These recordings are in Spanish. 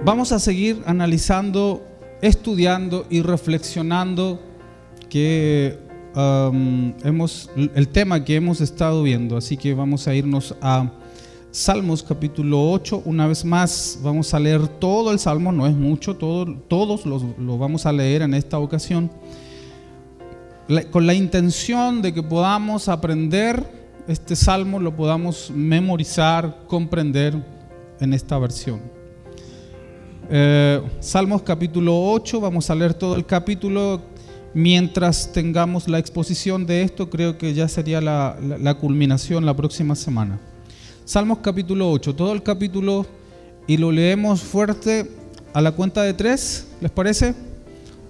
Vamos a seguir analizando, estudiando y reflexionando el tema que hemos estado viendo. Así que vamos a irnos a Salmos capítulo 8. Una vez más vamos a leer todo el Salmo, no es mucho, todos lo vamos a leer en esta ocasión, con la intención de que podamos aprender este Salmo, lo podamos memorizar, comprender en esta versión. Salmos capítulo 8, vamos a leer todo el capítulo. Mientras tengamos la exposición de esto, creo que ya sería la culminación la próxima semana. Salmos capítulo 8, todo el capítulo, y lo leemos fuerte a la cuenta de 3, ¿les parece?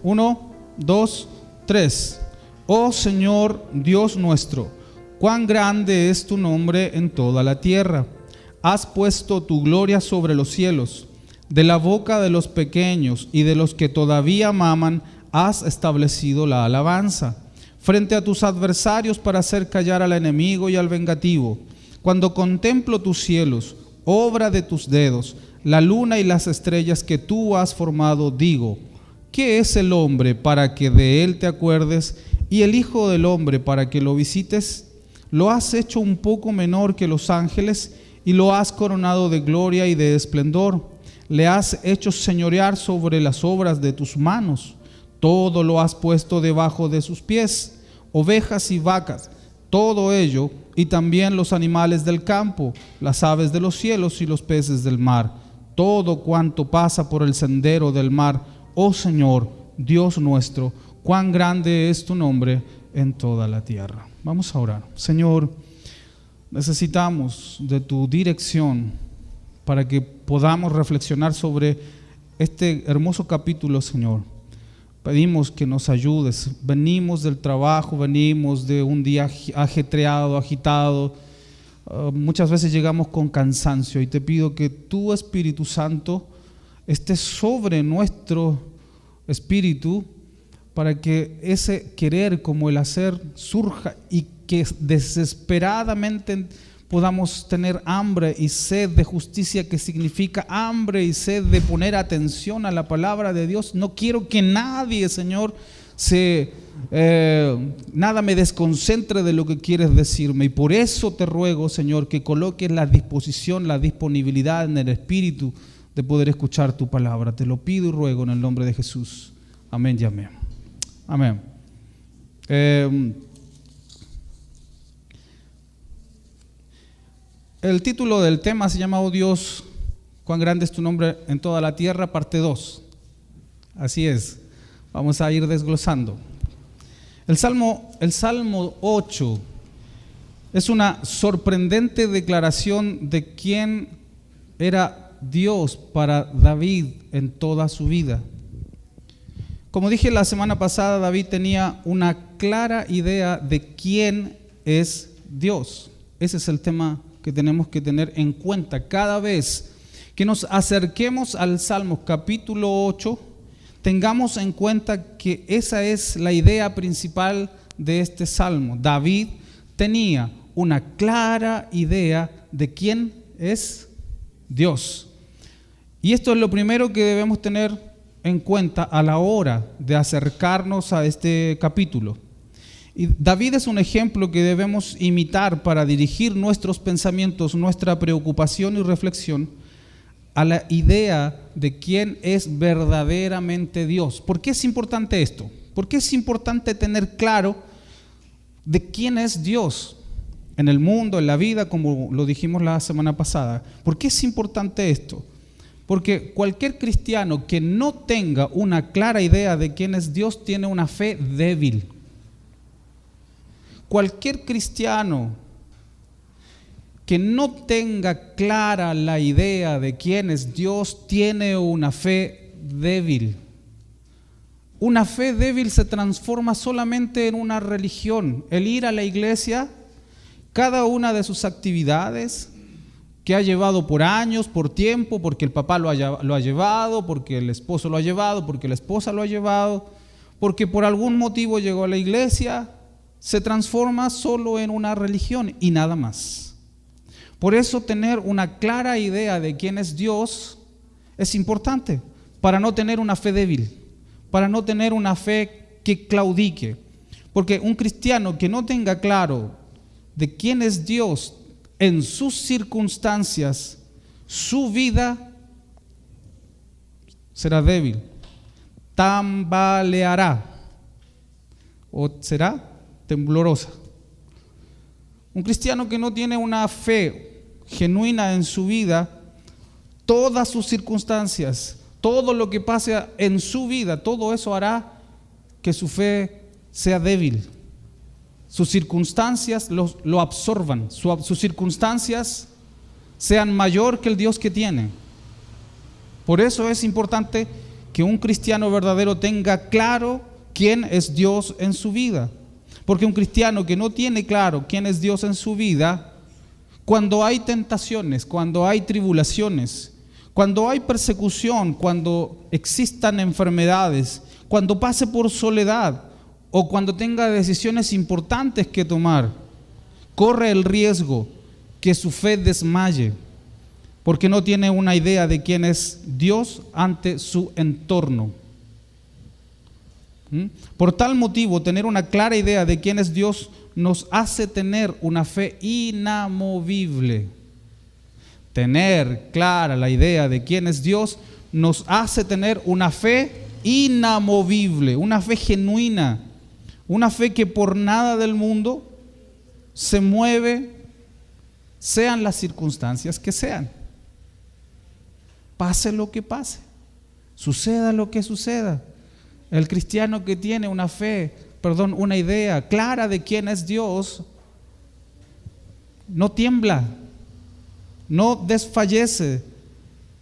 1, 2, 3. Oh Señor Dios nuestro, cuán grande es tu nombre en toda la tierra. Has puesto tu gloria sobre los cielos. De la boca de los pequeños y de los que todavía maman has establecido la alabanza. Frente a tus adversarios para hacer callar al enemigo y al vengativo. Cuando contemplo tus cielos, obra de tus dedos, la luna y las estrellas que tú has formado, digo, ¿qué es el hombre para que de él te acuerdes y el hijo del hombre para que lo visites? Lo has hecho un poco menor que los ángeles y lo has coronado de gloria y de esplendor. Le has hecho señorear sobre las obras de tus manos. Todo lo has puesto debajo de sus pies, ovejas y vacas, todo ello, y también los animales del campo, las aves de los cielos y los peces del mar, todo cuanto pasa por el sendero del mar. Oh Señor, Dios nuestro, cuán grande es tu nombre en toda la tierra. Vamos a orar. Señor, necesitamos de tu dirección para que podamos reflexionar sobre este hermoso capítulo, Señor. Pedimos que nos ayudes. Venimos del trabajo, venimos de un día ajetreado, agitado. Muchas veces llegamos con cansancio y te pido que tu Espíritu Santo esté sobre nuestro espíritu para que ese querer como el hacer surja y que desesperadamente podamos tener hambre y sed de justicia, que significa hambre y sed de poner atención a la palabra de Dios. No quiero que nadie, Señor, nada me desconcentre de lo que quieres decirme, y por eso te ruego, Señor, que coloques la disposición, la disponibilidad en el Espíritu de poder escuchar tu palabra. Te lo pido y ruego en el nombre de Jesús. Amén y amén. Amén. El título del tema se llama: Oh Dios, cuán grande es tu nombre en toda la tierra, parte 2. Así es, vamos a ir desglosando. El Salmo 8 es una sorprendente declaración de quién era Dios para David en toda su vida. Como dije la semana pasada, David tenía una clara idea de quién es Dios. Ese es el tema que tenemos que tener en cuenta cada vez que nos acerquemos al Salmo capítulo 8. Tengamos en cuenta que esa es la idea principal de este Salmo. David tenía una clara idea de quién es Dios. Y esto es lo primero que debemos tener en cuenta a la hora de acercarnos a este capítulo. Y David es un ejemplo que debemos imitar para dirigir nuestros pensamientos, nuestra preocupación y reflexión a la idea de quién es verdaderamente Dios. ¿Por qué es importante esto? ¿Por qué es importante tener claro de quién es Dios en el mundo, en la vida, como lo dijimos la semana pasada? ¿Por qué es importante esto? Porque cualquier cristiano que no tenga una clara idea de quién es Dios tiene una fe débil. Cualquier cristiano que no tenga clara la idea de quién es Dios tiene una fe débil. Una fe débil se transforma solamente en una religión. El ir a la iglesia, cada una de sus actividades que ha llevado por años, por tiempo, porque el papá lo ha llevado, porque el esposo lo ha llevado, porque la esposa lo ha llevado, porque por algún motivo llegó a la iglesia, se transforma solo en una religión y nada más. Por eso tener una clara idea de quién es Dios Es importante para no tener una fe débil, para no tener una fe que claudique. Porque un cristiano que no tenga claro de quién es Dios en sus circunstancias, su vida será débil, tambaleará o será temblorosa. Un cristiano que no tiene una fe genuina en su vida, todas sus circunstancias, todo lo que pase en su vida, todo eso hará que su fe sea débil. Sus circunstancias lo absorban, sus circunstancias sean mayor que el Dios que tiene. Por eso es importante que un cristiano verdadero tenga claro quién es Dios en su vida. Porque un cristiano que no tiene claro quién es Dios en su vida, cuando hay tentaciones, cuando hay tribulaciones, cuando hay persecución, cuando existan enfermedades, cuando pase por soledad o cuando tenga decisiones importantes que tomar, corre el riesgo que su fe desmaye, porque no tiene una idea de quién es Dios ante su entorno. Por tal motivo, tener una clara idea de quién es Dios nos hace tener una fe inamovible. Tener clara la idea de quién es Dios nos hace tener una fe inamovible, una fe genuina, una fe que por nada del mundo se mueve, sean las circunstancias que sean. Pase lo que pase, suceda lo que suceda. El cristiano que tiene una idea clara de quién es Dios, no tiembla, no desfallece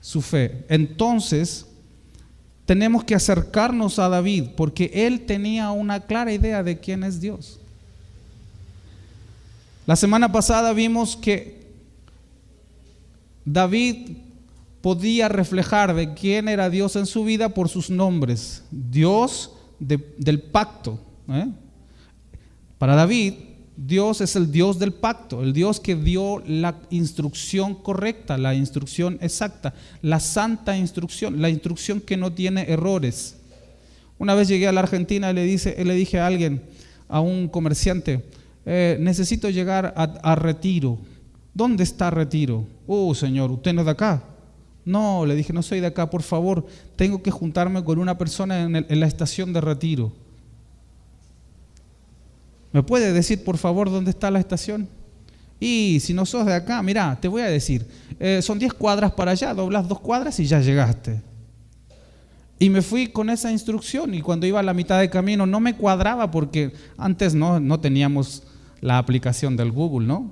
su fe. Entonces, tenemos que acercarnos a David, porque él tenía una clara idea de quién es Dios. La semana pasada vimos que David podía reflejar de quién era Dios en su vida por sus nombres. Dios del pacto. Para David, Dios es el Dios del pacto, el Dios que dio la instrucción correcta, la instrucción exacta, la santa instrucción, la instrucción que no tiene errores. Una vez llegué a la Argentina y le dije a alguien, a un comerciante, necesito llegar a Retiro. ¿Dónde está Retiro? Señor, ¿usted no es de acá? No, le dije, no soy de acá, por favor, tengo que juntarme con una persona en la estación de Retiro. ¿Me puede decir, por favor, dónde está la estación? Y si no sos de acá, mira, te voy a decir, son 10 cuadras para allá, doblas 2 cuadras y ya llegaste. Y me fui con esa instrucción, y cuando iba a la mitad de camino no me cuadraba, porque antes no teníamos la aplicación del Google, ¿no?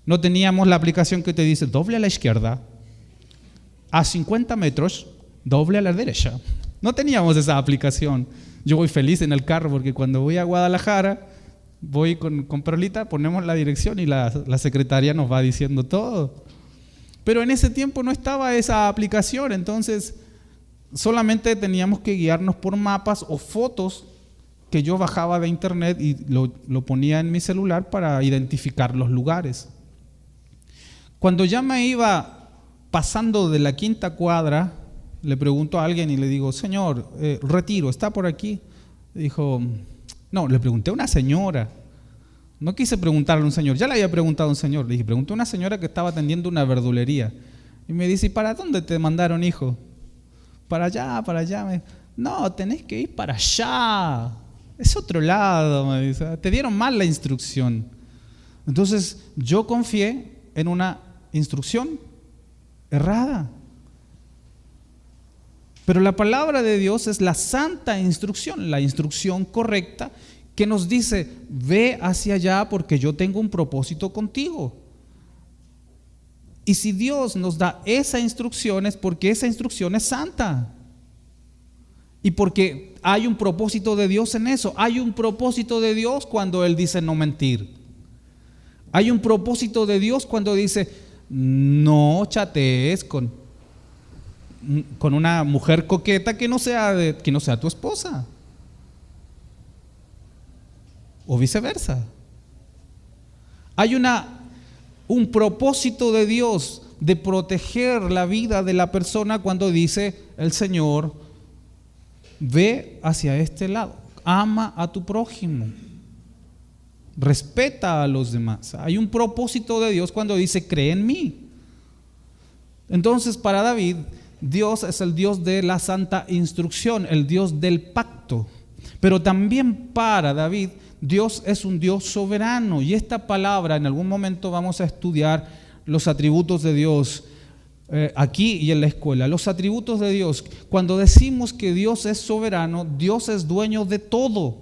No teníamos la aplicación que te dice, doble a la izquierda, a 50 metros, doble a la derecha. No teníamos esa aplicación. Yo voy feliz en el carro porque cuando voy a Guadalajara, voy con Perlita, ponemos la dirección y la secretaria nos va diciendo todo. Pero en ese tiempo no estaba esa aplicación, entonces solamente teníamos que guiarnos por mapas o fotos que yo bajaba de internet y lo ponía en mi celular para identificar los lugares. Cuando ya me iba pasando de la 5ª cuadra, le pregunto a alguien y le digo, señor, Retiro, ¿está por aquí? Dijo, no, le pregunté a una señora. No quise preguntarle a un señor, ya le había preguntado a un señor. Le dije, pregunté a una señora que estaba atendiendo una verdulería. Y me dice, ¿y para dónde te mandaron, hijo? Para allá, para allá. No, tenés que ir para allá. Es otro lado, me dice. Te dieron mal la instrucción. Entonces, yo confié en una instrucción errada. Pero la palabra de Dios es la santa instrucción, la instrucción correcta que nos dice, ve hacia allá porque yo tengo un propósito contigo. Y si Dios nos da esa instrucción es porque esa instrucción es santa. Y porque hay un propósito de Dios en eso. Hay un propósito de Dios cuando Él dice no mentir. Hay un propósito de Dios cuando dice no chatees con una mujer coqueta que no sea tu esposa. O viceversa. Hay un propósito de Dios de proteger la vida de la persona cuando dice el Señor, ve hacia este lado, ama a tu prójimo, respeta a los demás. Hay un propósito de Dios cuando dice, cree en mí. Entonces, para David, Dios es el Dios de la santa instrucción, el Dios del pacto. Pero también para David, Dios es un Dios soberano. Y esta palabra, en algún momento vamos a estudiar los atributos de Dios aquí y en la escuela. Los atributos de Dios, cuando decimos que Dios es soberano, Dios es dueño de todo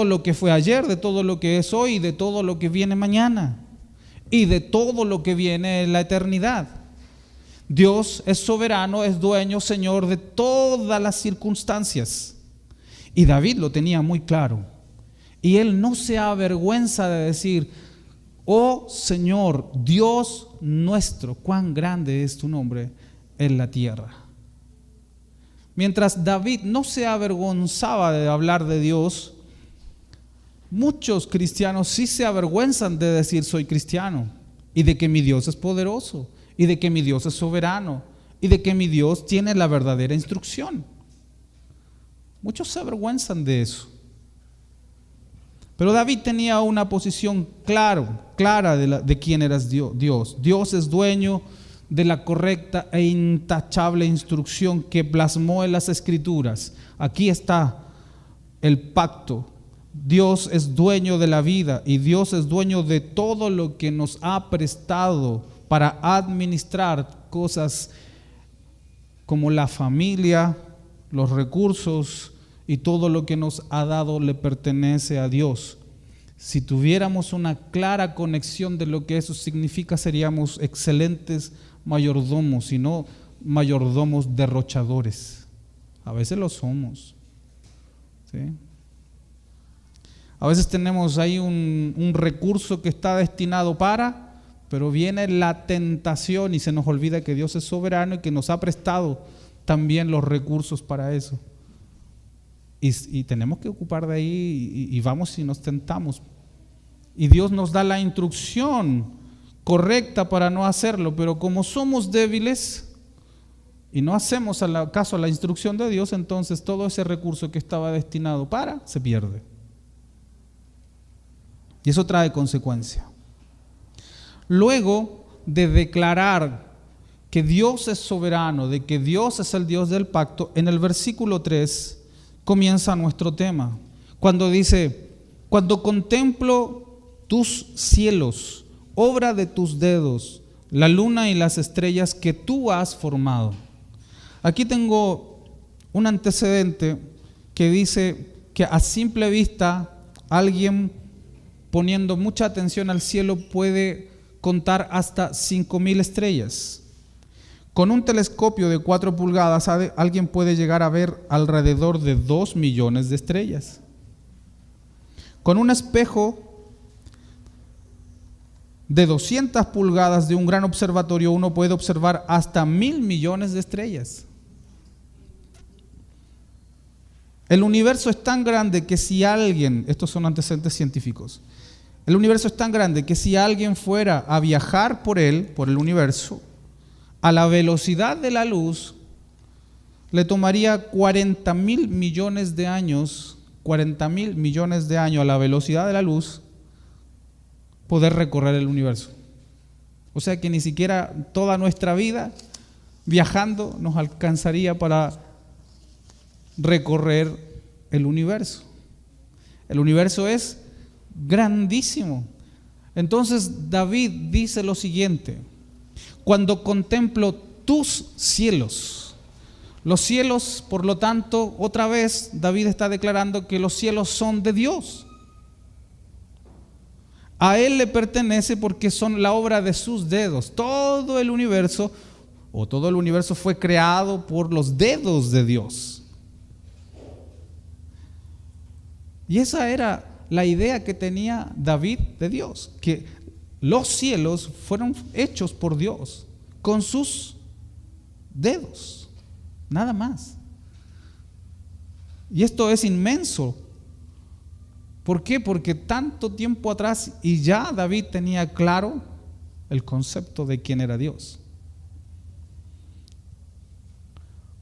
lo que fue ayer, de todo lo que es hoy, de todo lo que viene mañana y de todo lo que viene en la eternidad. Dios es soberano, es dueño, Señor de todas las circunstancias. Y David lo tenía muy claro. Y él no se avergüenza de decir, oh Señor, Dios nuestro, cuán grande es tu nombre en la tierra. Mientras David no se avergonzaba de hablar de Dios, muchos cristianos sí se avergüenzan de decir soy cristiano y de que mi Dios es poderoso y de que mi Dios es soberano y de que mi Dios tiene la verdadera instrucción. Muchos se avergüenzan de eso. Pero David tenía una posición clara de quién era Dios. Dios es dueño de la correcta e intachable instrucción que plasmó en las Escrituras. Aquí está el pacto. Dios es dueño de la vida y Dios es dueño de todo lo que nos ha prestado para administrar cosas como la familia, los recursos y todo lo que nos ha dado le pertenece a Dios. Si tuviéramos una clara conexión de lo que eso significa, seríamos excelentes mayordomos y no mayordomos derrochadores. A veces lo somos, ¿sí? A veces tenemos ahí un recurso que está destinado para, pero viene la tentación y se nos olvida que Dios es soberano y que nos ha prestado también los recursos para eso. Y tenemos que ocupar de ahí y vamos y nos tentamos. Y Dios nos da la instrucción correcta para no hacerlo, pero como somos débiles y no hacemos caso a la instrucción de Dios, entonces todo ese recurso que estaba destinado para se pierde. Y eso trae consecuencia. Luego de declarar que Dios es soberano, de que Dios es el Dios del pacto, en el versículo 3 comienza nuestro tema. Cuando dice, cuando contemplo tus cielos, obra de tus dedos, la luna y las estrellas que tú has formado. Aquí tengo un antecedente que dice que a simple vista alguien poniendo mucha atención al cielo puede contar hasta 5,000 estrellas. Con un telescopio de 4 pulgadas alguien puede llegar a ver alrededor de 2 millones de estrellas. Con un espejo de 200 pulgadas de un gran observatorio uno puede observar hasta 1,000 millones de estrellas. El universo es tan grande que si alguien, estos son antecedentes científicos, el universo es tan grande que si alguien fuera a viajar por él, por el universo, a la velocidad de la luz, le tomaría 40,000 millones de años, 40,000 millones de años a la velocidad de la luz, poder recorrer el universo. O sea que ni siquiera toda nuestra vida viajando nos alcanzaría para recorrer el universo. El universo es grandísimo. Entonces David dice lo siguiente: cuando contemplo tus cielos. Los cielos, por lo tanto, otra vez David está declarando que los cielos son de Dios. A Él le pertenece porque son la obra de sus dedos. Todo el universo fue creado por los dedos de Dios. Y esa era la idea que tenía David de Dios, que los cielos fueron hechos por Dios con sus dedos, nada más. Y esto es inmenso. ¿Por qué? Porque tanto tiempo atrás y ya David tenía claro el concepto de quién era Dios.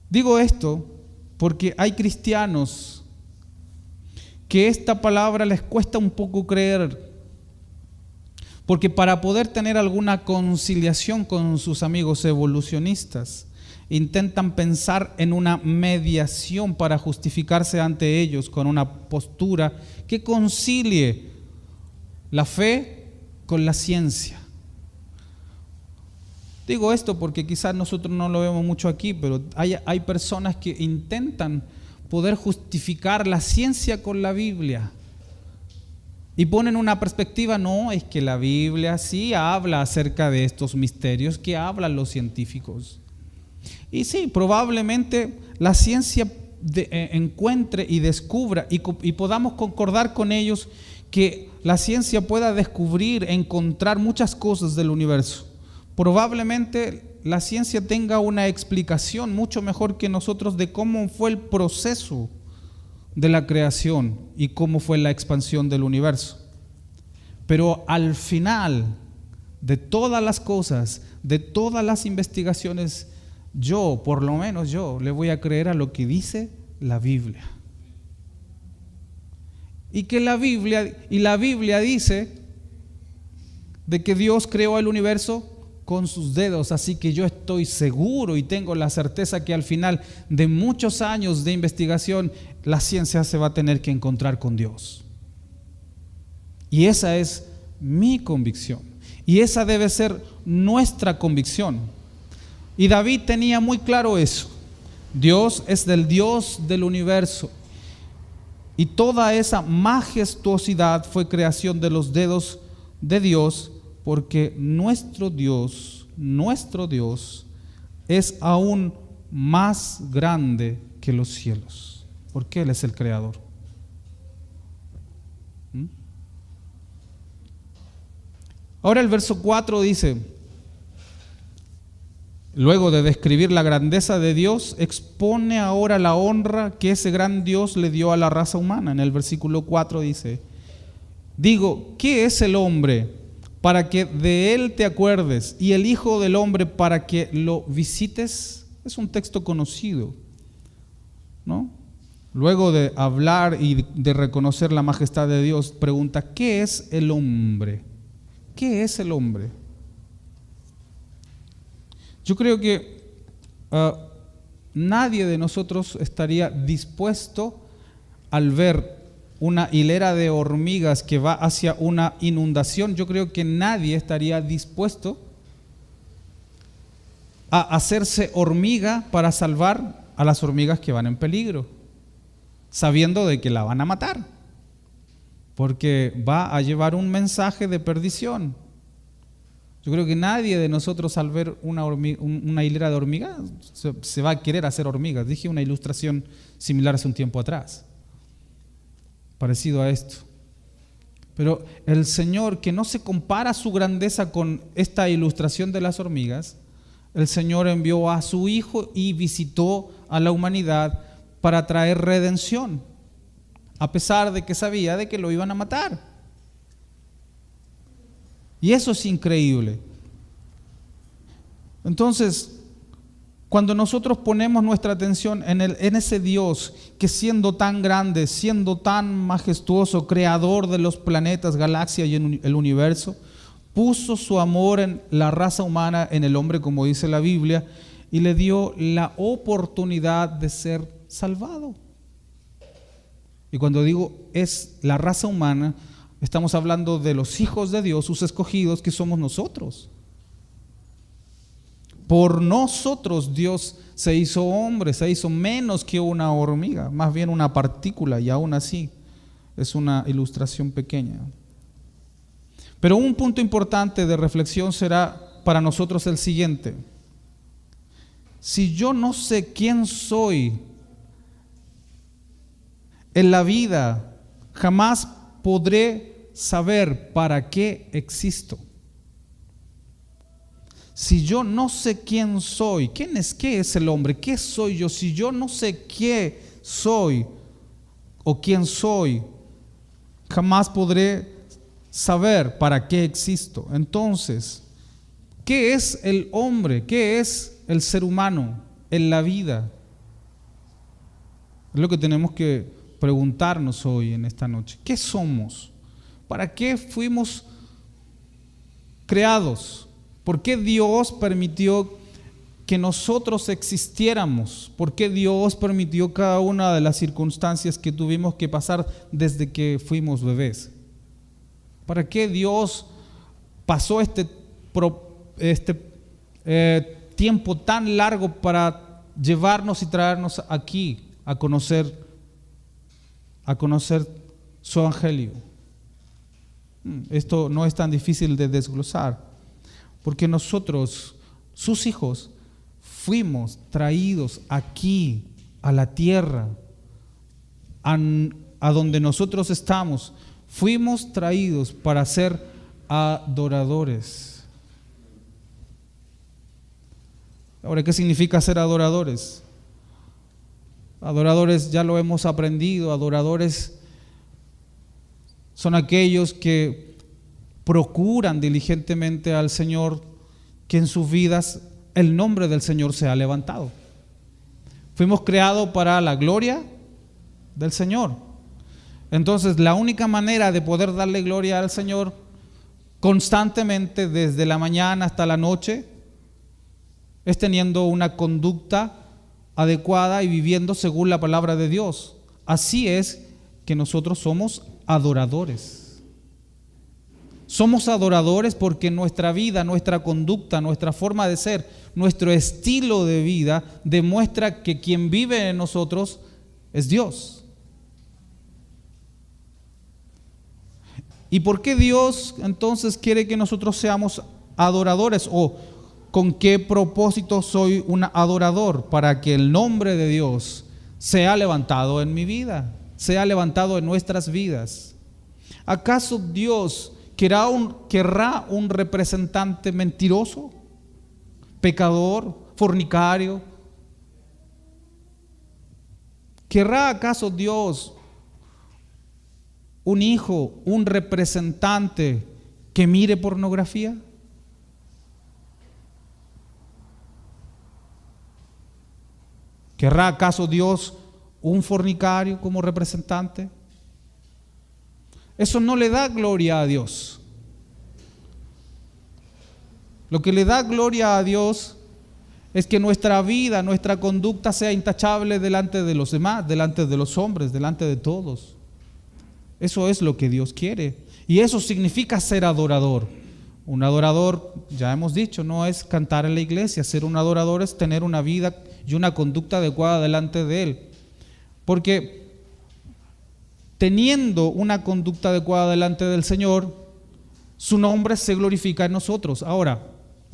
Digo esto porque hay cristianos que esta palabra les cuesta un poco creer, porque para poder tener alguna conciliación con sus amigos evolucionistas, intentan pensar en una mediación para justificarse ante ellos con una postura que concilie la fe con la ciencia. Digo esto porque quizás nosotros no lo vemos mucho aquí, pero hay personas que intentan poder justificar la ciencia con la Biblia y ponen una perspectiva, no, es que la Biblia sí habla acerca de estos misterios que hablan los científicos. Y sí, probablemente la ciencia encuentre y descubra y podamos concordar con ellos que la ciencia pueda descubrir, encontrar muchas cosas del universo. Probablemente la ciencia tenga una explicación mucho mejor que nosotros de cómo fue el proceso de la creación y cómo fue la expansión del universo. Pero al final de todas las cosas, de todas las investigaciones, por lo menos yo, le voy a creer a lo que dice la Biblia. Y que la Biblia dice de que Dios creó el universo con sus dedos, así que yo estoy seguro y tengo la certeza que al final de muchos años de investigación, la ciencia se va a tener que encontrar con Dios. Y esa es mi convicción. Y esa debe ser nuestra convicción. Y David tenía muy claro eso. Dios es del Dios del universo. Y toda esa majestuosidad fue creación de los dedos de Dios, porque nuestro Dios es aún más grande que los cielos, porque Él es el creador. Ahora el verso 4 dice, luego de describir la grandeza de Dios, expone ahora la honra que ese gran Dios le dio a la raza humana. En el versículo 4 dice, digo, ¿qué es el hombre para que de él te acuerdes, y el Hijo del Hombre para que lo visites? Es un texto conocido, ¿no? Luego de hablar y de reconocer la majestad de Dios, pregunta, ¿qué es el hombre? ¿Qué es el hombre? Yo creo que nadie de nosotros estaría dispuesto al ver una hilera de hormigas que va hacia una inundación. Yo creo que nadie estaría dispuesto a hacerse hormiga para salvar a las hormigas que van en peligro, sabiendo de que la van a matar, porque va a llevar un mensaje de perdición. Yo creo que nadie de nosotros al ver una hilera de hormigas se va a querer hacer hormigas. Dije una ilustración similar hace un tiempo atrás, parecido a esto. Pero el Señor, que no se compara su grandeza con esta ilustración de las hormigas, el Señor envió a su Hijo y visitó a la humanidad para traer redención, a pesar de que sabía de que lo iban a matar. Y eso es increíble. Entonces, cuando nosotros ponemos nuestra atención en ese Dios que, siendo tan grande, siendo tan majestuoso, creador de los planetas, galaxias y el universo, puso su amor en la raza humana, en el hombre, como dice la Biblia, y le dio la oportunidad de ser salvado. Y cuando digo es la raza humana, estamos hablando de los hijos de Dios, sus escogidos, que somos nosotros. Por nosotros Dios se hizo hombre, se hizo menos que una hormiga, más bien una partícula, y aún así es una ilustración pequeña. Pero un punto importante de reflexión será para nosotros el siguiente: si yo no sé quién soy en la vida, jamás podré saber para qué existo. Si yo no sé quién soy, qué es el hombre? ¿Qué soy yo? Si yo no sé qué soy o quién soy, jamás podré saber para qué existo. Entonces, ¿Qué es el hombre? ¿Qué es el ser humano en la vida? Es lo que tenemos que preguntarnos hoy en esta noche. ¿Qué somos? ¿Para qué fuimos creados? ¿Por qué Dios permitió que nosotros existiéramos? ¿Por qué Dios permitió cada una de las circunstancias que tuvimos que pasar desde que fuimos bebés? ¿Para qué Dios pasó este tiempo tan largo para llevarnos y traernos aquí a conocer su evangelio? Esto no es tan difícil de desglosar, porque nosotros, sus hijos, fuimos traídos aquí a la tierra, a donde nosotros estamos. Fuimos traídos para ser adoradores. Ahora, ¿qué significa ser adoradores? Adoradores, ya lo hemos aprendido, adoradores son aquellos que procuran diligentemente al Señor, que en sus vidas el nombre del Señor sea levantado. Fuimos creados para la gloria del Señor. Entonces, la única manera de poder darle gloria al Señor constantemente, desde la mañana hasta la noche, es teniendo una conducta adecuada y viviendo según la palabra de Dios. Así es que nosotros somos adoradores. Somos adoradores porque nuestra vida, nuestra conducta, nuestra forma de ser, nuestro estilo de vida demuestra que quien vive en nosotros es Dios. ¿Y por qué Dios entonces quiere que nosotros seamos adoradores? ¿O con qué propósito soy un adorador? Para que el nombre de Dios sea levantado en mi vida, sea levantado en nuestras vidas. ¿Acaso Dios querrá un representante mentiroso, pecador, fornicario? ¿Querrá acaso Dios un hijo, un representante que mire pornografía? ¿Querrá acaso Dios un fornicario como representante? Eso no le da gloria a Dios. Lo que le da gloria a Dios es que nuestra vida, nuestra conducta sea intachable delante de los demás, delante de los hombres, delante de todos. Eso es lo que Dios quiere. Y eso significa ser adorador. Un adorador, ya hemos dicho, no es cantar en la iglesia. Ser un adorador es tener una vida y una conducta adecuada delante de Él. Porque teniendo una conducta adecuada delante del Señor, su nombre se glorifica en nosotros. Ahora,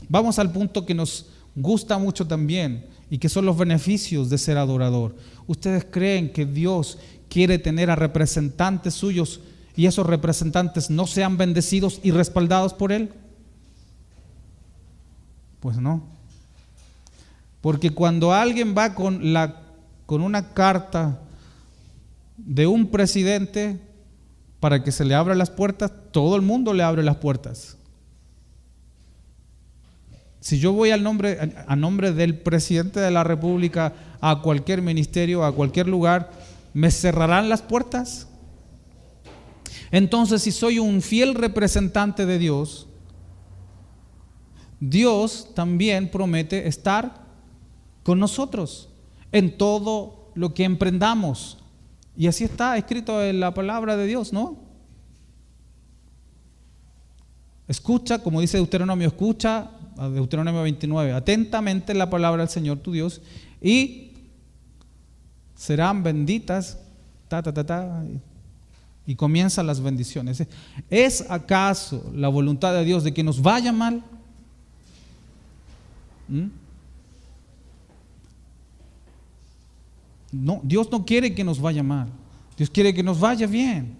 vamos al punto que nos gusta mucho también y que son los beneficios de ser adorador. ¿Ustedes creen que Dios quiere tener a representantes suyos y esos representantes no sean bendecidos y respaldados por Él? Pues no. Porque cuando alguien va con una carta de un presidente para que se le abran las puertas, todo el mundo le abre las puertas. Si yo voy a nombre del presidente de la República a cualquier ministerio, a cualquier lugar, ¿me cerrarán las puertas? Entonces, si soy un fiel representante de Dios, Dios también promete estar con nosotros en todo lo que emprendamos. Y así está escrito en la palabra de Dios, ¿no? Escucha, como dice Deuteronomio, escucha, Deuteronomio 29, atentamente la palabra del Señor tu Dios y serán benditas, y comienzan las bendiciones. ¿Es acaso la voluntad de Dios de que nos vaya mal? No, Dios no quiere que nos vaya mal. Dios quiere que nos vaya bien.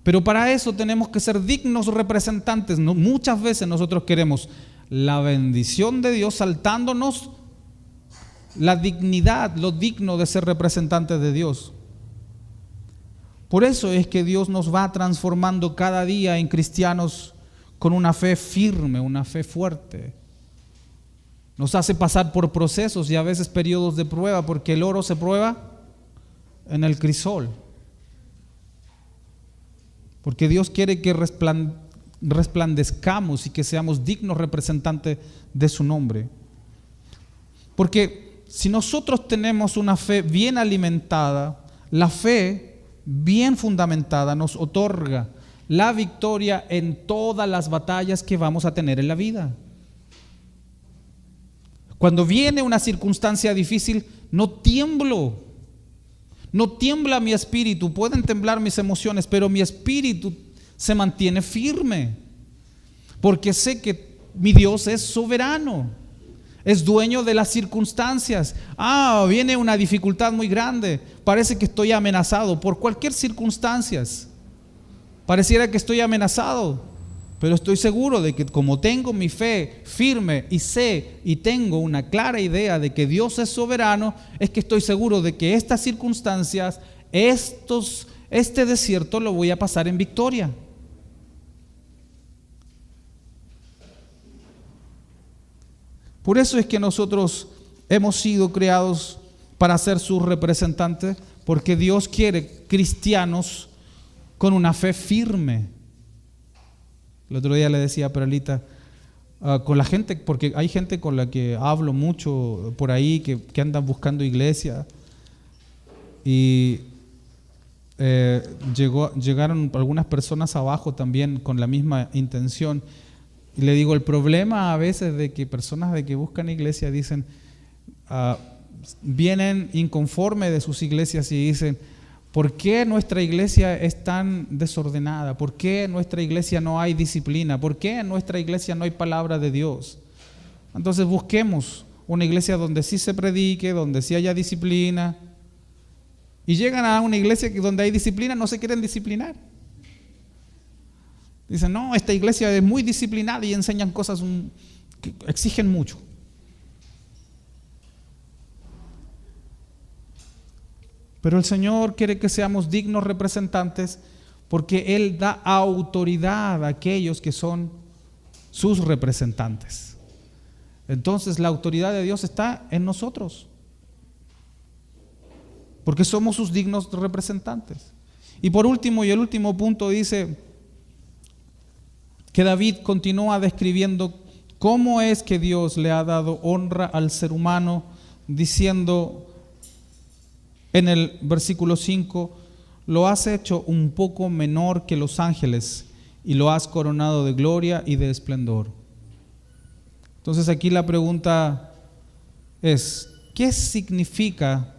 Pero para eso tenemos que ser dignos representantes. Muchas veces nosotros queremos la bendición de Dios saltándonos la dignidad, lo digno de ser representantes de Dios. Por eso es que Dios nos va transformando cada día en cristianos con una fe firme, una fe fuerte. Nos hace pasar por procesos y a veces periodos de prueba, porque el oro se prueba en el crisol. Porque Dios quiere que resplandezcamos y que seamos dignos representantes de su nombre. Porque si nosotros tenemos una fe bien alimentada, la fe bien fundamentada nos otorga la victoria en todas las batallas que vamos a tener en la vida. Cuando viene una circunstancia difícil, no tiemblo. No tiembla mi espíritu, pueden temblar mis emociones, pero mi espíritu se mantiene firme. Porque sé que mi Dios es soberano, es dueño de las circunstancias. Viene una dificultad muy grande, parece que estoy amenazado por cualquier circunstancia. Pareciera que estoy amenazado, pero estoy seguro de que como tengo mi fe firme y sé y tengo una clara idea de que Dios es soberano, es que estoy seguro de que estas circunstancias, este desierto lo voy a pasar en victoria. Por eso es que nosotros hemos sido creados para ser sus representantes, porque Dios quiere cristianos con una fe firme. El otro día le decía a Peralita, con la gente, porque hay gente con la que hablo mucho por ahí, que andan buscando iglesia, y llegaron algunas personas abajo también con la misma intención. Y le digo, el problema a veces de que personas de que buscan iglesia dicen, vienen inconformes de sus iglesias y dicen, ¿por qué nuestra iglesia es tan desordenada? ¿Por qué en nuestra iglesia no hay disciplina? ¿Por qué en nuestra iglesia no hay palabra de Dios? Entonces busquemos una iglesia donde sí se predique, donde sí haya disciplina. Y llegan a una iglesia donde hay disciplina, no se quieren disciplinar. Dicen, no, esta iglesia es muy disciplinada y enseñan cosas que exigen mucho. Pero el Señor quiere que seamos dignos representantes porque Él da autoridad a aquellos que son sus representantes. Entonces la autoridad de Dios está en nosotros, porque somos sus dignos representantes. Y por último, y el último punto dice que David continúa describiendo cómo es que Dios le ha dado honra al ser humano, diciendo en el versículo 5, lo has hecho un poco menor que los ángeles y lo has coronado de gloria y de esplendor. Entonces aquí la pregunta es, ¿qué significa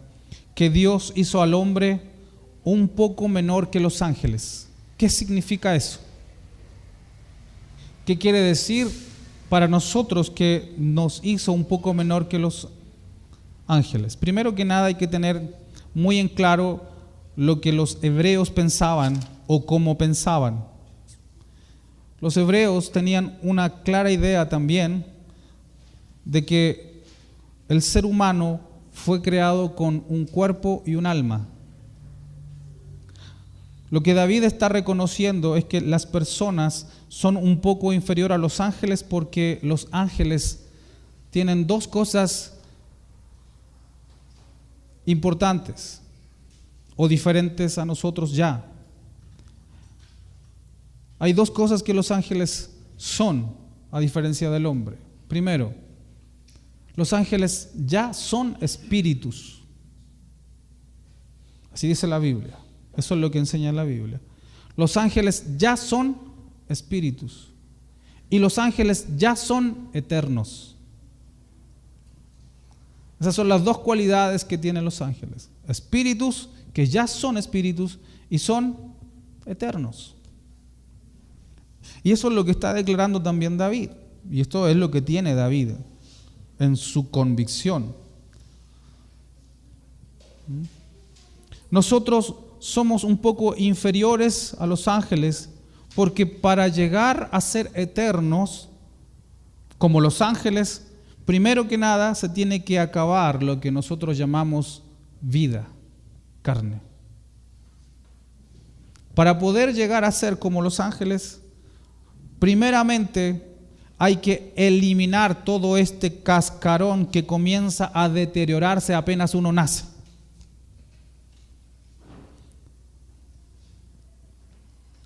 que Dios hizo al hombre un poco menor que los ángeles? ¿Qué significa eso? ¿Qué quiere decir para nosotros que nos hizo un poco menor que los ángeles? Primero que nada hay que tener muy en claro lo que los hebreos pensaban o cómo pensaban. Los hebreos tenían una clara idea también de que el ser humano fue creado con un cuerpo y un alma. Lo que David está reconociendo es que las personas son un poco inferior a los ángeles porque los ángeles tienen dos cosas importantes o diferentes a nosotros ya. Hay dos cosas que los ángeles son a diferencia del hombre. Primero, los ángeles ya son espíritus. Así dice la Biblia. Eso es lo que enseña la Biblia. Los ángeles ya son espíritus y los ángeles ya son eternos. Esas son las dos cualidades que tienen los ángeles. Espíritus que ya son espíritus y son eternos. Y eso es lo que está declarando también David. Y esto es lo que tiene David en su convicción. Nosotros somos un poco inferiores a los ángeles porque para llegar a ser eternos como los ángeles, primero que nada se tiene que acabar lo que nosotros llamamos vida, carne. Para poder llegar a ser como los ángeles, primeramente hay que eliminar todo este cascarón que comienza a deteriorarse apenas uno nace.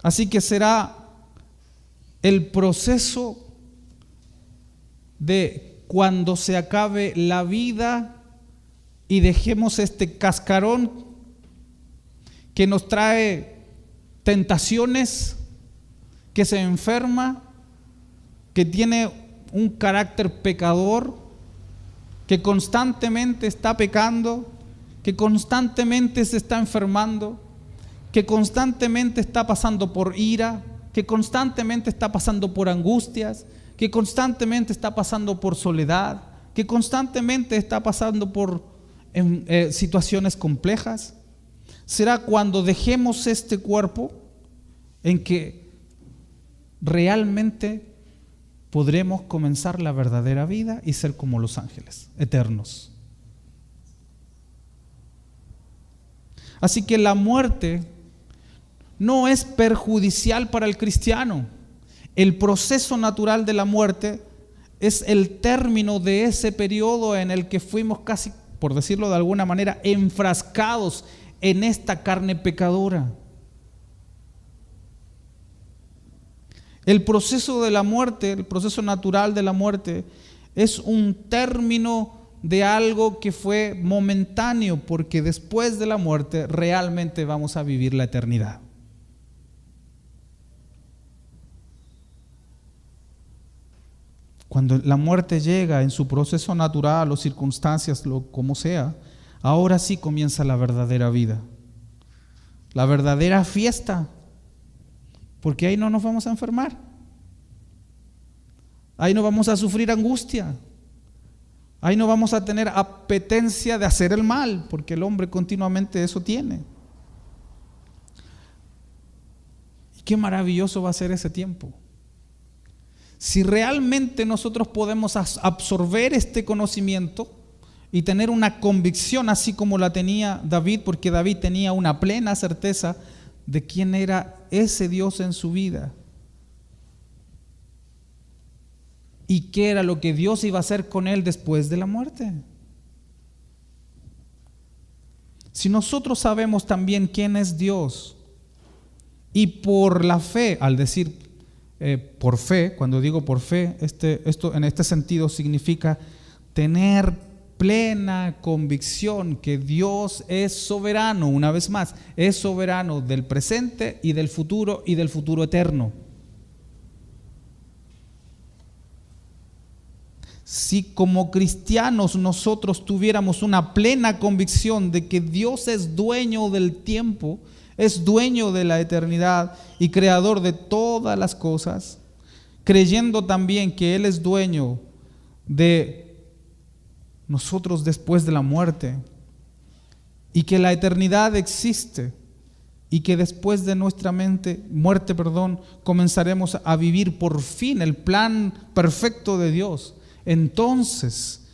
Así que será el proceso de cuando se acabe la vida y dejemos este cascarón que nos trae tentaciones, que se enferma, que tiene un carácter pecador, que constantemente está pecando, que constantemente se está enfermando, que constantemente está pasando por ira, que constantemente está pasando por angustias, que constantemente está pasando por soledad, que constantemente está pasando por situaciones complejas. Será cuando dejemos este cuerpo en que realmente podremos comenzar la verdadera vida y ser como los ángeles, eternos. Así que la muerte no es perjudicial para el cristiano. El proceso natural de la muerte es el término de ese periodo en el que fuimos casi, por decirlo de alguna manera, enfrascados en esta carne pecadora. El proceso de la muerte, el proceso natural de la muerte, es un término de algo que fue momentáneo, porque después de la muerte realmente vamos a vivir la eternidad. Cuando la muerte llega en su proceso natural o circunstancias, como sea, ahora sí comienza la verdadera vida, la verdadera fiesta, porque ahí no nos vamos a enfermar, ahí no vamos a sufrir angustia, ahí no vamos a tener apetencia de hacer el mal, porque el hombre continuamente eso tiene. Y qué maravilloso va a ser ese tiempo. Si realmente nosotros podemos absorber este conocimiento y tener una convicción así como la tenía David, porque David tenía una plena certeza de quién era ese Dios en su vida y qué era lo que Dios iba a hacer con él después de la muerte. Si nosotros sabemos también quién es Dios y por la fe, al decir por fe, cuando digo por fe, esto en este sentido significa tener plena convicción que Dios es soberano, una vez más, es soberano del presente y del futuro eterno. Si como cristianos nosotros tuviéramos una plena convicción de que Dios es dueño del tiempo, es dueño de la eternidad y creador de todas las cosas, creyendo también que Él es dueño de nosotros después de la muerte y que la eternidad existe y que después de nuestra muerte, comenzaremos a vivir por fin el plan perfecto de Dios. Entonces,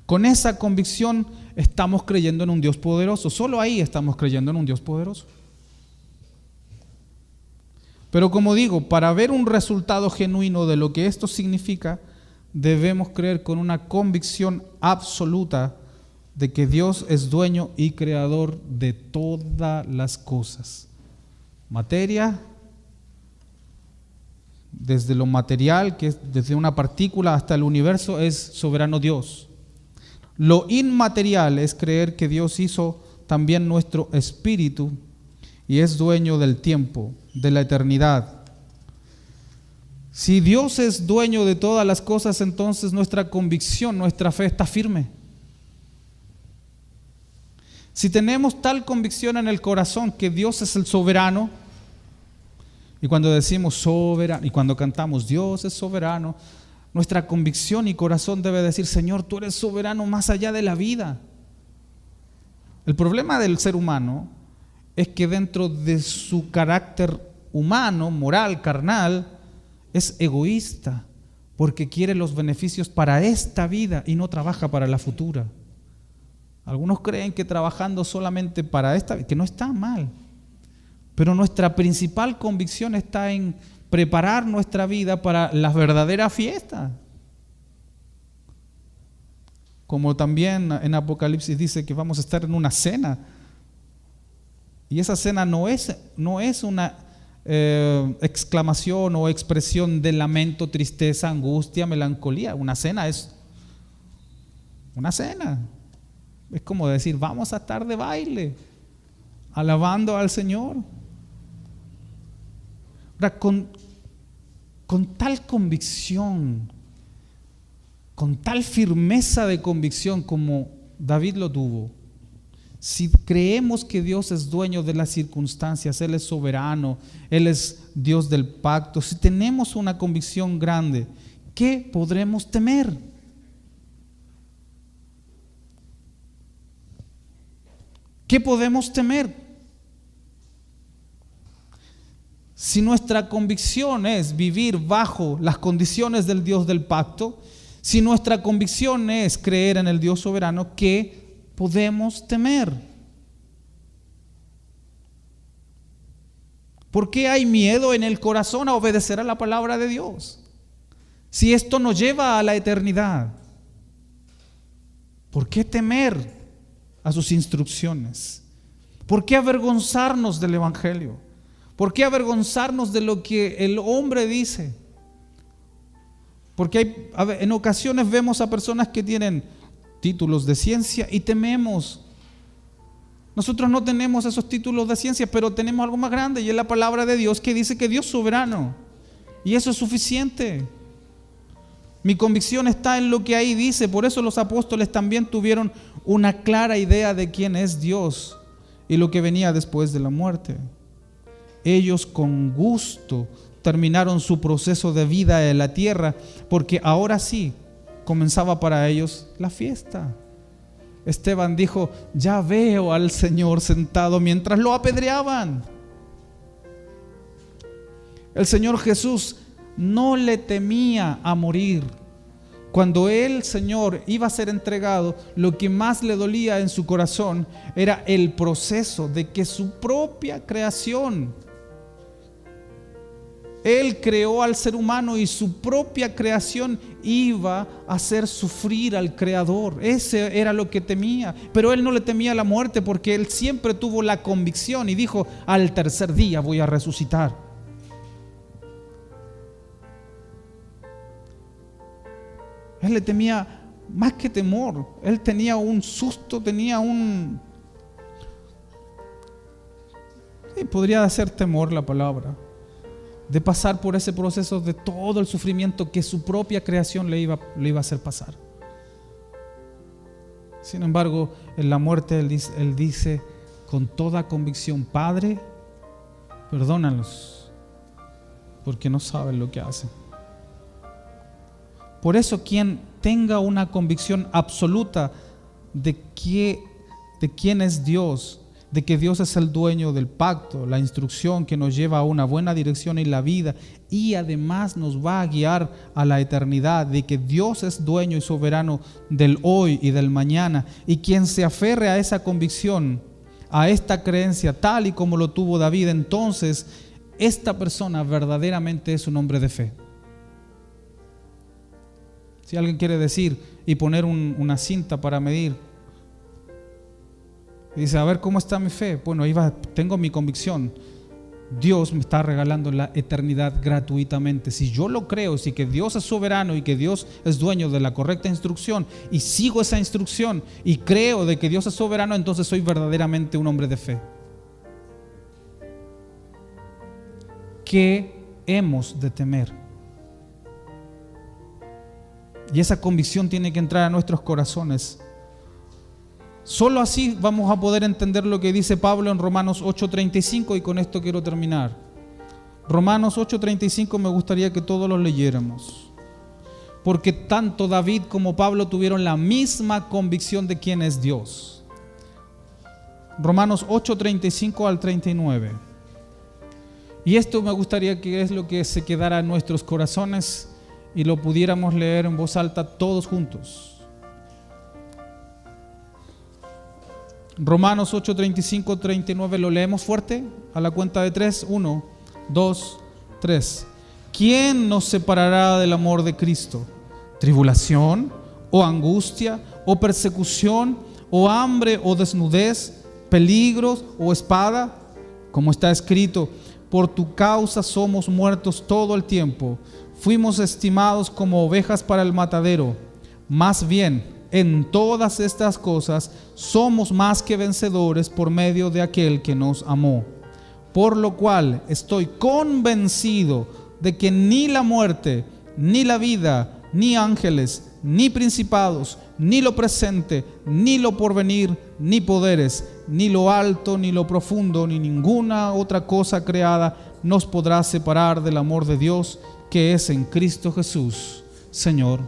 con esa convicción estamos creyendo en un Dios poderoso. Solo ahí estamos creyendo en un Dios poderoso. Pero como digo, para ver un resultado genuino de lo que esto significa, debemos creer con una convicción absoluta de que Dios es dueño y creador de todas las cosas. Materia, desde lo material, que es desde una partícula hasta el universo, es soberano Dios. Lo inmaterial es creer que Dios hizo también nuestro espíritu y es dueño del tiempo, de la eternidad. Si Dios es dueño de todas las cosas, entonces nuestra convicción, nuestra fe está firme. Si tenemos tal convicción en el corazón que Dios es el soberano, y cuando decimos soberano, y cuando cantamos Dios es soberano, nuestra convicción y corazón debe decir: Señor, tú eres soberano más allá de la vida. El problema del ser humano es que dentro de su carácter humano, moral, carnal, es egoísta, porque quiere los beneficios para esta vida y no trabaja para la futura. Algunos creen que trabajando solamente para esta vida, que no está mal, Pero nuestra principal convicción está en preparar nuestra vida para la verdadera fiesta. Como también en Apocalipsis dice que vamos a estar en una cena. Y esa cena no es una exclamación o expresión de lamento, tristeza, angustia, melancolía. Una cena es una cena. Es como decir, vamos a estar de baile, alabando al Señor. Ahora, con tal convicción, con tal firmeza de convicción como David lo tuvo, si creemos que Dios es dueño de las circunstancias, Él es soberano, Él es Dios del pacto, si tenemos una convicción grande, ¿qué podremos temer? ¿Qué podemos temer? Si nuestra convicción es vivir bajo las condiciones del Dios del pacto, si nuestra convicción es creer en el Dios soberano, ¿qué podemos temer? ¿Por qué hay miedo en el corazón a obedecer a la palabra de Dios? Si esto nos lleva a la eternidad, ¿por qué temer a sus instrucciones? ¿Por qué avergonzarnos del Evangelio? ¿Por qué avergonzarnos de lo que el hombre dice? Porque en ocasiones vemos a personas que tienen títulos de ciencia y tememos. Nosotros no tenemos esos títulos de ciencia, pero tenemos algo más grande, y es la palabra de Dios, que dice que Dios es soberano, y eso es suficiente. Mi convicción está en lo que ahí dice. Por eso los apóstoles también tuvieron una clara idea de quién es Dios y lo que venía después de la muerte. Ellos con gusto terminaron su proceso de vida en la tierra, porque ahora sí comenzaba para ellos la fiesta. Esteban dijo, ya veo al Señor sentado mientras lo apedreaban. El Señor Jesús no le temía a morir. Cuando el Señor iba a ser entregado, lo que más le dolía en su corazón era el proceso de que su propia creación, Él creó al ser humano y su propia creación iba a hacer sufrir al Creador. Ese era lo que temía. Pero Él no le temía a la muerte, porque Él siempre tuvo la convicción y dijo, al tercer día voy a resucitar. Él le temía más que temor. Él tenía un susto, podría ser temor la palabra, de pasar por ese proceso de todo el sufrimiento que su propia creación le iba a hacer pasar. Sin embargo, en la muerte él dice con toda convicción, Padre, perdónalos, porque no saben lo que hacen. Por eso quien tenga una convicción absoluta de quién es Dios, de que Dios es el dueño del pacto, la instrucción que nos lleva a una buena dirección en la vida y además nos va a guiar a la eternidad, de que Dios es dueño y soberano del hoy y del mañana, y quien se aferre a esa convicción, a esta creencia tal y como lo tuvo David, entonces esta persona verdaderamente es un hombre de fe. Si alguien quiere decir y poner una cinta para medir, y dice, a ver cómo está mi fe, bueno, ahí va, tengo mi convicción. Dios me está regalando la eternidad gratuitamente. Si yo lo creo, si que Dios es soberano y que Dios es dueño de la correcta instrucción, y sigo esa instrucción y creo de que Dios es soberano, entonces soy verdaderamente un hombre de fe. ¿Qué hemos de temer? Y esa convicción tiene que entrar a nuestros corazones. Solo así vamos a poder entender lo que dice Pablo en Romanos 8:35, y con esto quiero terminar. Romanos 8:35 me gustaría que todos lo leyéramos, porque tanto David como Pablo tuvieron la misma convicción de quién es Dios. Romanos 8:35 al 39. Y esto me gustaría que es lo que se quedara en nuestros corazones y lo pudiéramos leer en voz alta todos juntos. Romanos 8, 35, 39, lo leemos fuerte a la cuenta de 3. 1, 2, 3. ¿Quién nos separará del amor de Cristo? ¿Tribulación o angustia o persecución o hambre o desnudez, peligros o espada? Como está escrito: por tu causa somos muertos todo el tiempo, fuimos estimados como ovejas para el matadero. Más bien, en todas estas cosas somos más que vencedores por medio de aquel que nos amó. Por lo cual estoy convencido de que ni la muerte, ni la vida, ni ángeles, ni principados, ni lo presente, ni lo porvenir, ni poderes, ni lo alto, ni lo profundo, ni ninguna otra cosa creada nos podrá separar del amor de Dios que es en Cristo Jesús, Señor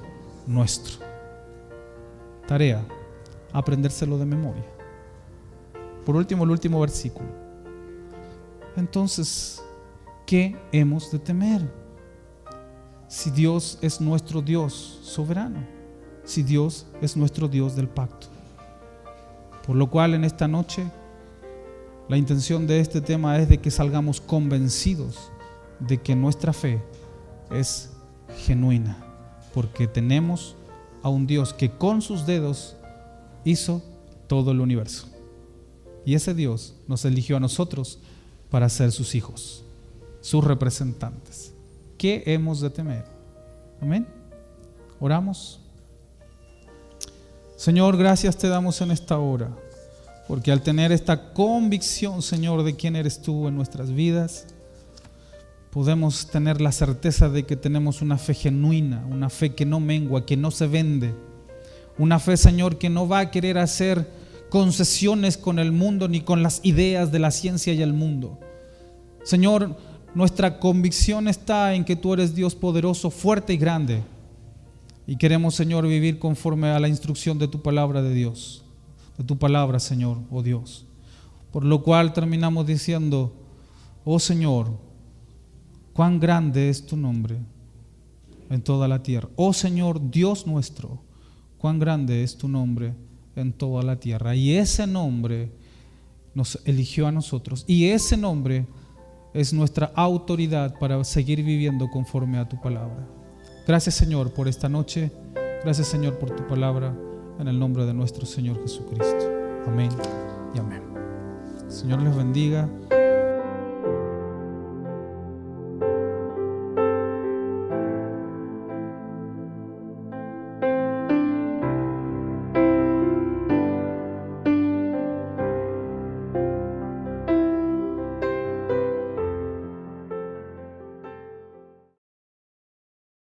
nuestro. Tarea: aprendérselo de memoria. Por último, el último versículo. Entonces, ¿qué hemos de temer? Si Dios es nuestro Dios soberano, si Dios es nuestro Dios del pacto. Por lo cual, en esta noche, la intención de este tema es de que salgamos convencidos de que nuestra fe es genuina, porque tenemos a un Dios que con sus dedos hizo todo el universo, y ese Dios nos eligió a nosotros para ser sus hijos, sus representantes. ¿Qué hemos de temer? Amén. Oramos. Señor, gracias te damos en esta hora, porque al tener esta convicción, Señor, de quién eres tú en nuestras vidas, podemos tener la certeza de que tenemos una fe genuina, una fe que no mengua, que no se vende, una fe, Señor, que no va a querer hacer concesiones con el mundo ni con las ideas de la ciencia y el mundo. Señor, nuestra convicción está en que tú eres Dios poderoso, fuerte y grande, y queremos, Señor, vivir conforme a la instrucción de tu palabra de Dios, de tu palabra, Señor, oh Dios. Por lo cual terminamos diciendo: oh Señor, cuán grande es tu nombre en toda la tierra. Oh Señor, Dios nuestro, cuán grande es tu nombre en toda la tierra. Y ese nombre nos eligió a nosotros, y ese nombre es nuestra autoridad para seguir viviendo conforme a tu palabra. Gracias, Señor, por esta noche. Gracias, Señor, por tu palabra, en el nombre de nuestro Señor Jesucristo. Amén y amén. El Señor les bendiga.